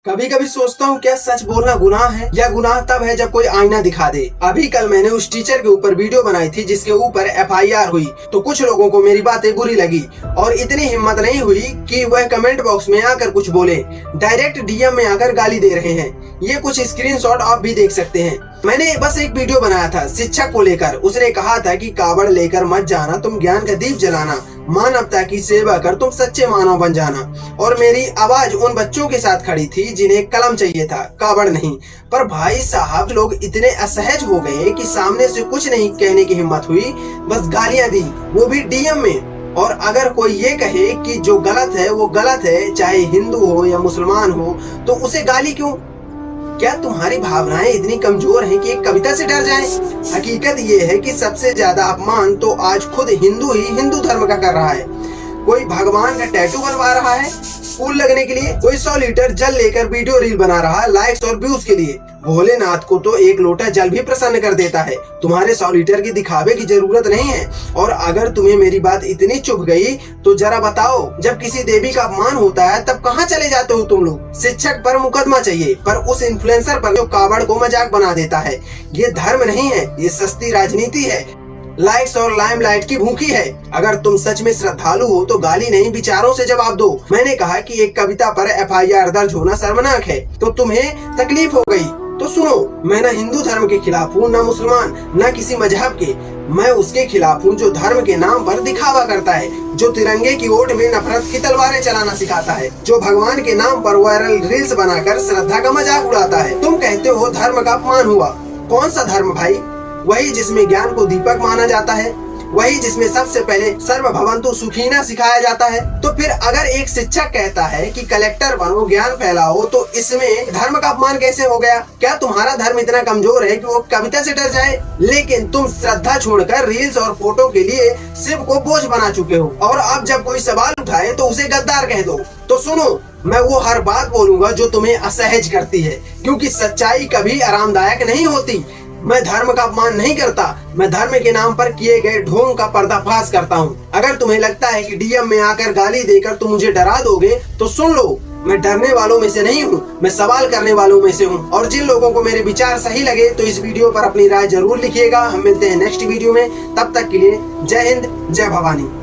कभी कभी सोचता हूँ क्या सच बोलना गुनाह है या गुनाह तब है जब कोई आईना दिखा दे। अभी कल मैंने उस टीचर के ऊपर वीडियो बनाई थी जिसके ऊपर FIR हुई, तो कुछ लोगों को मेरी बातें बुरी लगी और इतनी हिम्मत नहीं हुई कि वह कमेंट बॉक्स में आकर कुछ बोले। डायरेक्ट DM में आकर गाली दे रहे हैं। ये कुछ स्क्रीनशॉट आप भी देख सकते हैं। मैंने बस एक वीडियो बनाया था शिक्षक को लेकर। उसने कहा था कि कावड़ लेकर मत जाना, तुम ज्ञान का दीप जलाना, मानवता की सेवा कर, तुम सच्चे मानव बन जाना। और मेरी आवाज उन बच्चों के साथ खड़ी थी जिन्हें कलम चाहिए था, कावड़ नहीं। पर भाई साहब, लोग इतने असहज हो गए कि सामने से कुछ नहीं कहने की हिम्मत हुई, बस गालियां दी, वो भी DM में। और अगर कोई ये कहे कि जो गलत है वो गलत है, चाहे हिंदू हो या मुसलमान हो, तो उसे गाली क्यों? क्या तुम्हारी भावनाएं इतनी कमजोर हैं कि एक कविता से डर जाएं? हकीकत ये है कि सबसे ज्यादा अपमान तो आज खुद हिंदू ही हिंदू धर्म का कर रहा है। कोई भगवान का टैटू बनवा रहा है फूल लगने के लिए, कोई 100 लीटर जल लेकर वीडियो रील बना रहा है लाइक्स और व्यूज के लिए। भोलेनाथ को तो एक लोटा जल भी प्रसन्न कर देता है, तुम्हारे 100 लीटर की दिखावे की जरूरत नहीं है। और अगर तुम्हें मेरी बात इतनी चुभ गई तो जरा बताओ, जब किसी देवी का अपमान होता है तब कहाँ चले जाते हो तुम लोग? शिक्षक पर मुकदमा चाहिए, पर उस इन्फ्लुएंसर पर जो कावड़ को मजाक बना देता है। ये धर्म नहीं है, ये सस्ती राजनीति है, लाइक्स और लाइमलाइट की भूखी है। अगर तुम सच में श्रद्धालु हो तो गाली नहीं, विचारों से जवाब दो। मैंने कहा कि एक कविता पर FIR दर्ज होना शर्मनाक है, तो तुम्हें तकलीफ हो गई तो सुनो। मैं न हिंदू धर्म के खिलाफ हूँ, न मुसलमान, न किसी मजहब के। मैं उसके खिलाफ हूँ जो धर्म के नाम पर दिखावा करता है, जो तिरंगे की ओट में नफरत की तलवारें चलाना सिखाता है, जो भगवान के नाम पर वायरल रील्स बनाकर श्रद्धा का मजाक उड़ाता है। तुम कहते हो धर्म का अपमान हुआ। कौन सा धर्म भाई? वही जिसमें ज्ञान को दीपक माना जाता है, वही जिसमें सबसे पहले सर्वभवन्तु सुखिना सिखाया जाता है। तो फिर अगर एक शिक्षक कहता है कि कलेक्टर बनो, ज्ञान फैलाओ, तो इसमें धर्म का अपमान कैसे हो गया? क्या तुम्हारा धर्म इतना कमजोर है कि वो कविता से डर जाए? लेकिन तुम श्रद्धा छोड़कर रील्स और फोटो के लिए शिव को बोझ बना चुके हो, और अब जब कोई सवाल उठाए तो उसे गद्दार कह दो। तो सुनो, मैं वो हर बात बोलूंगा जो तुम्हें असहज करती है, क्योंकि सच्चाई कभी आरामदायक नहीं होती। मैं धर्म का अपमान नहीं करता, मैं धर्म के नाम पर किए गए ढोंग का पर्दाफाश करता हूँ। अगर तुम्हें लगता है कि DM में आकर गाली देकर तुम मुझे डरा दोगे तो सुन लो, मैं डरने वालों में से नहीं हूँ, मैं सवाल करने वालों में से हूँ। और जिन लोगों को मेरे विचार सही लगे तो इस वीडियो पर अपनी राय जरूर लिखिएगा। हम मिलते हैं नेक्स्ट वीडियो में, तब तक के लिए जय हिंद, जय भवानी।